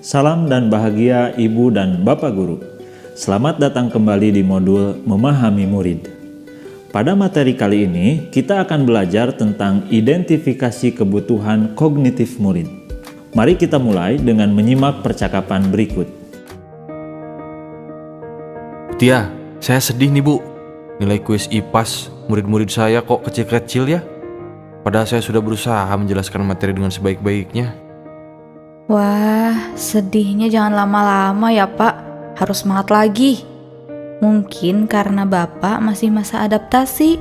Salam dan bahagia Ibu dan Bapak Guru. Selamat datang kembali di modul Memahami Murid. Pada materi kali ini, kita akan belajar tentang identifikasi kebutuhan kognitif murid. Mari kita mulai dengan menyimak percakapan berikut. Tia, saya sedih nih Bu. Nilai kuis IPAS murid-murid saya kok kecil-kecil ya. Padahal saya sudah berusaha menjelaskan materi dengan sebaik-baiknya. Wah, sedihnya jangan lama-lama ya Pak, harus semangat lagi. Mungkin karena Bapak masih masa adaptasi.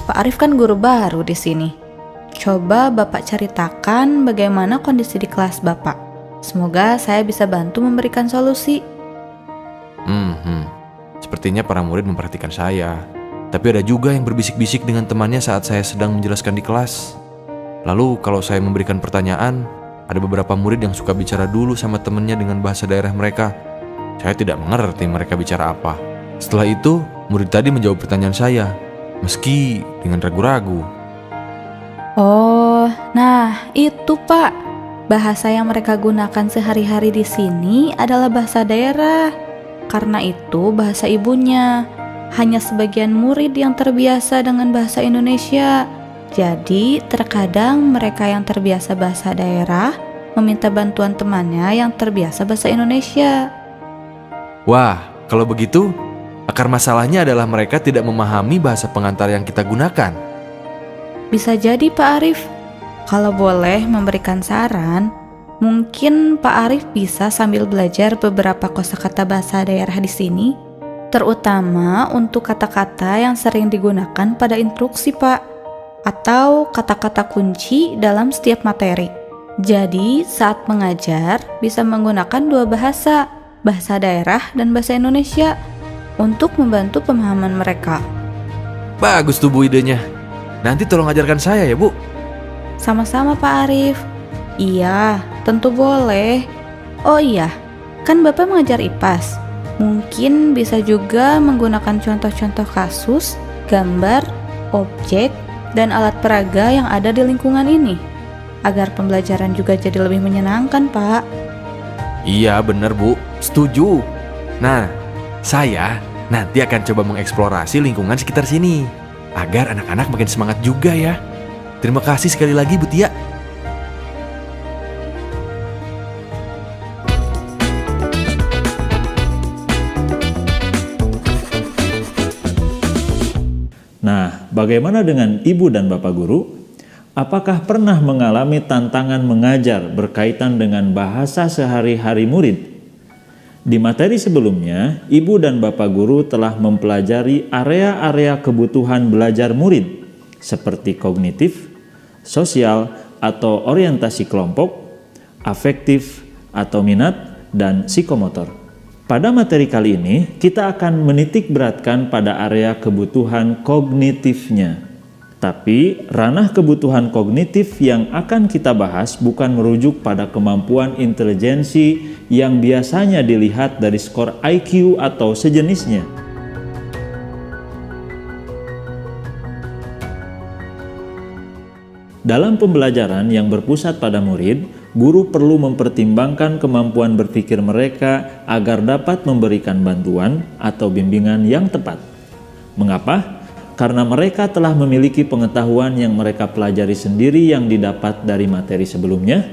Pak Arif kan guru baru di sini. Coba Bapak ceritakan bagaimana kondisi di kelas Bapak. Semoga saya bisa bantu memberikan solusi. Sepertinya para murid memperhatikan saya. Tapi ada juga yang berbisik-bisik dengan temannya saat saya sedang menjelaskan di kelas. Lalu kalau saya memberikan pertanyaan, ada beberapa murid yang suka bicara dulu sama temennya dengan bahasa daerah mereka. Saya tidak mengerti mereka bicara apa. Setelah itu, murid tadi menjawab pertanyaan saya, meski dengan ragu-ragu. Oh, nah itu Pak. Bahasa yang mereka gunakan sehari-hari di sini adalah bahasa daerah. Karena itu bahasa ibunya. Hanya sebagian murid yang terbiasa dengan bahasa Indonesia. Jadi, terkadang mereka yang terbiasa bahasa daerah meminta bantuan temannya yang terbiasa bahasa Indonesia. Wah, kalau begitu, akar masalahnya adalah mereka tidak memahami bahasa pengantar yang kita gunakan. Bisa jadi Pak Arif. Kalau boleh memberikan saran, mungkin Pak Arif bisa sambil belajar beberapa kosakata bahasa daerah di sini, terutama untuk kata-kata yang sering digunakan pada instruksi Pak. Atau kata-kata kunci dalam setiap materi. Jadi saat mengajar bisa menggunakan dua bahasa daerah dan bahasa Indonesia untuk membantu pemahaman mereka. Bagus tuh Bu idenya. Nanti tolong ajarkan saya ya Bu. Sama-sama Pak Arif. Iya, tentu boleh. Oh iya, kan Bapak mengajar IPAS. Mungkin bisa juga menggunakan contoh-contoh kasus, gambar, objek, dan alat peraga yang ada di lingkungan ini, agar pembelajaran juga jadi lebih menyenangkan, Pak. Iya bener Bu, setuju. Nah, saya nanti akan coba mengeksplorasi lingkungan sekitar sini, agar anak-anak makin semangat juga ya. Terima kasih sekali lagi Bu Tia. Nah, bagaimana dengan Ibu dan Bapak Guru? Apakah pernah mengalami tantangan mengajar berkaitan dengan bahasa sehari-hari murid? Di materi sebelumnya, Ibu dan Bapak Guru telah mempelajari area-area kebutuhan belajar murid, seperti kognitif, sosial atau orientasi kelompok, afektif atau minat, dan psikomotor. Pada materi kali ini, kita akan menitik beratkan pada area kebutuhan kognitifnya. Tapi, ranah kebutuhan kognitif yang akan kita bahas bukan merujuk pada kemampuan intelijensi yang biasanya dilihat dari skor IQ atau sejenisnya. Dalam pembelajaran yang berpusat pada murid, guru perlu mempertimbangkan kemampuan berpikir mereka agar dapat memberikan bantuan atau bimbingan yang tepat. Mengapa? Karena mereka telah memiliki pengetahuan yang mereka pelajari sendiri yang didapat dari materi sebelumnya,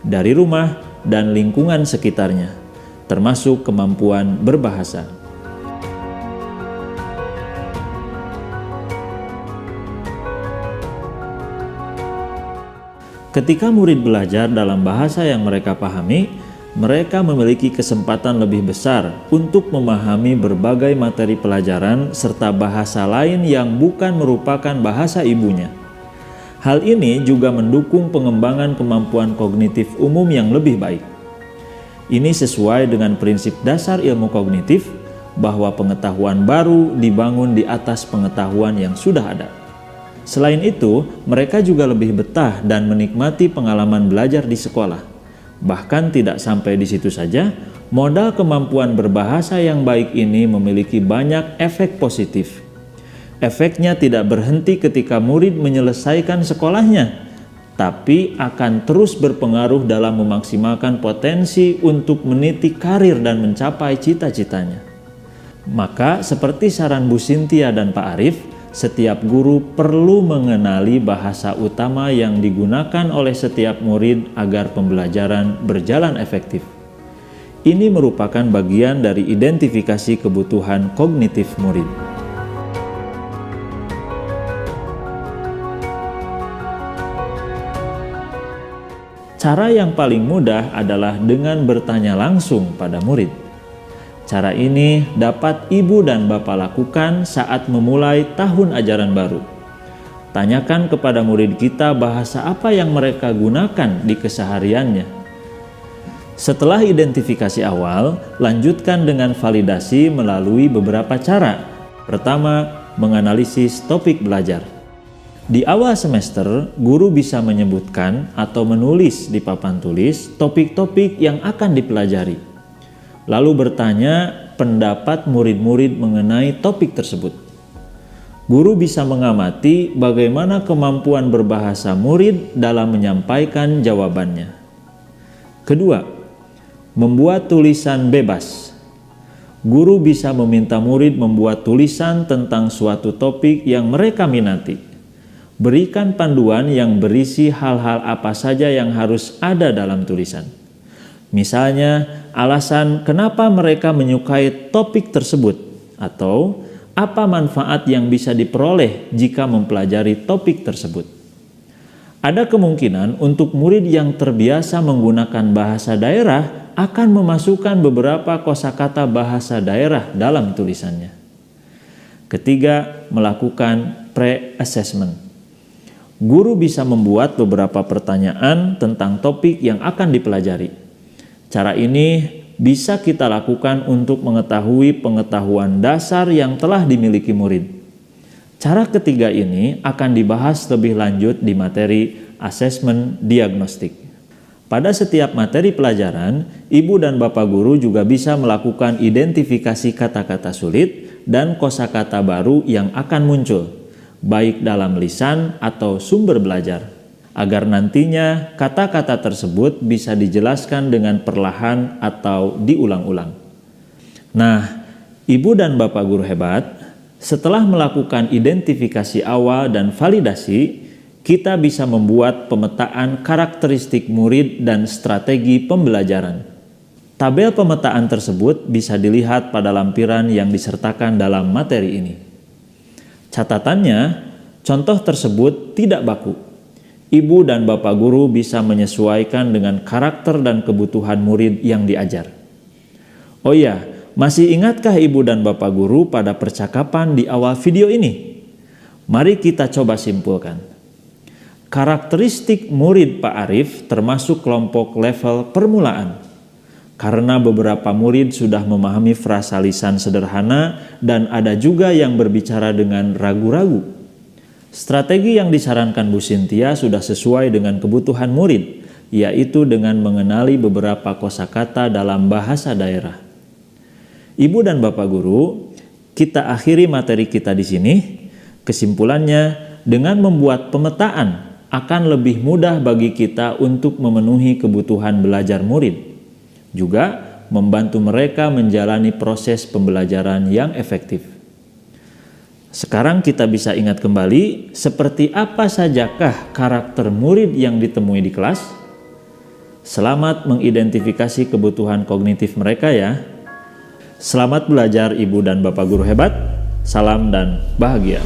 dari rumah dan lingkungan sekitarnya, termasuk kemampuan berbahasa. Ketika murid belajar dalam bahasa yang mereka pahami, mereka memiliki kesempatan lebih besar untuk memahami berbagai materi pelajaran serta bahasa lain yang bukan merupakan bahasa ibunya. Hal ini juga mendukung pengembangan kemampuan kognitif umum yang lebih baik. Ini sesuai dengan prinsip dasar ilmu kognitif bahwa pengetahuan baru dibangun di atas pengetahuan yang sudah ada. Selain itu, mereka juga lebih betah dan menikmati pengalaman belajar di sekolah. Bahkan tidak sampai di situ saja, modal kemampuan berbahasa yang baik ini memiliki banyak efek positif. Efeknya tidak berhenti ketika murid menyelesaikan sekolahnya, tapi akan terus berpengaruh dalam memaksimalkan potensi untuk meniti karir dan mencapai cita-citanya. Maka seperti saran Bu Cynthia dan Pak Arief, setiap guru perlu mengenali bahasa utama yang digunakan oleh setiap murid agar pembelajaran berjalan efektif. Ini merupakan bagian dari identifikasi kebutuhan kognitif murid. Cara yang paling mudah adalah dengan bertanya langsung pada murid. Cara ini dapat ibu dan bapak lakukan saat memulai tahun ajaran baru. Tanyakan kepada murid kita bahasa apa yang mereka gunakan di kesehariannya. Setelah identifikasi awal, lanjutkan dengan validasi melalui beberapa cara. Pertama, menganalisis topik belajar. Di awal semester, guru bisa menyebutkan atau menulis di papan tulis topik-topik yang akan dipelajari. Lalu bertanya pendapat murid-murid mengenai topik tersebut. Guru bisa mengamati bagaimana kemampuan berbahasa murid dalam menyampaikan jawabannya. Kedua, membuat tulisan bebas. Guru bisa meminta murid membuat tulisan tentang suatu topik yang mereka minati. Berikan panduan yang berisi hal-hal apa saja yang harus ada dalam tulisan. Misalnya, alasan kenapa mereka menyukai topik tersebut, atau apa manfaat yang bisa diperoleh jika mempelajari topik tersebut. Ada kemungkinan untuk murid yang terbiasa menggunakan bahasa daerah akan memasukkan beberapa kosakata bahasa daerah dalam tulisannya. Ketiga, melakukan pre-assessment. Guru bisa membuat beberapa pertanyaan tentang topik yang akan dipelajari. Cara ini bisa kita lakukan untuk mengetahui pengetahuan dasar yang telah dimiliki murid. Cara ketiga ini akan dibahas lebih lanjut di materi asesmen diagnostik. Pada setiap materi pelajaran, ibu dan bapak guru juga bisa melakukan identifikasi kata-kata sulit dan kosakata baru yang akan muncul, baik dalam lisan atau sumber belajar, agar nantinya kata-kata tersebut bisa dijelaskan dengan perlahan atau diulang-ulang. Nah, ibu dan bapak guru hebat, setelah melakukan identifikasi awal dan validasi, kita bisa membuat pemetaan karakteristik murid dan strategi pembelajaran. Tabel pemetaan tersebut bisa dilihat pada lampiran yang disertakan dalam materi ini. Catatannya, contoh tersebut tidak baku. Ibu dan bapak guru bisa menyesuaikan dengan karakter dan kebutuhan murid yang diajar. Oh ya, masih ingatkah ibu dan bapak guru pada percakapan di awal video ini? Mari kita coba simpulkan. Karakteristik murid Pak Arief termasuk kelompok level permulaan. Karena beberapa murid sudah memahami frasa lisan sederhana dan ada juga yang berbicara dengan ragu-ragu. Strategi yang disarankan Bu Cynthia sudah sesuai dengan kebutuhan murid, yaitu dengan mengenali beberapa kosakata dalam bahasa daerah. Ibu dan bapak guru, kita akhiri materi kita di sini. Kesimpulannya, dengan membuat pemetaan akan lebih mudah bagi kita untuk memenuhi kebutuhan belajar murid. Juga membantu mereka menjalani proses pembelajaran yang efektif. Sekarang kita bisa ingat kembali seperti apa sajakah karakter murid yang ditemui di kelas. Selamat mengidentifikasi kebutuhan kognitif mereka ya. Selamat belajar ibu dan bapak guru hebat. Salam dan bahagia.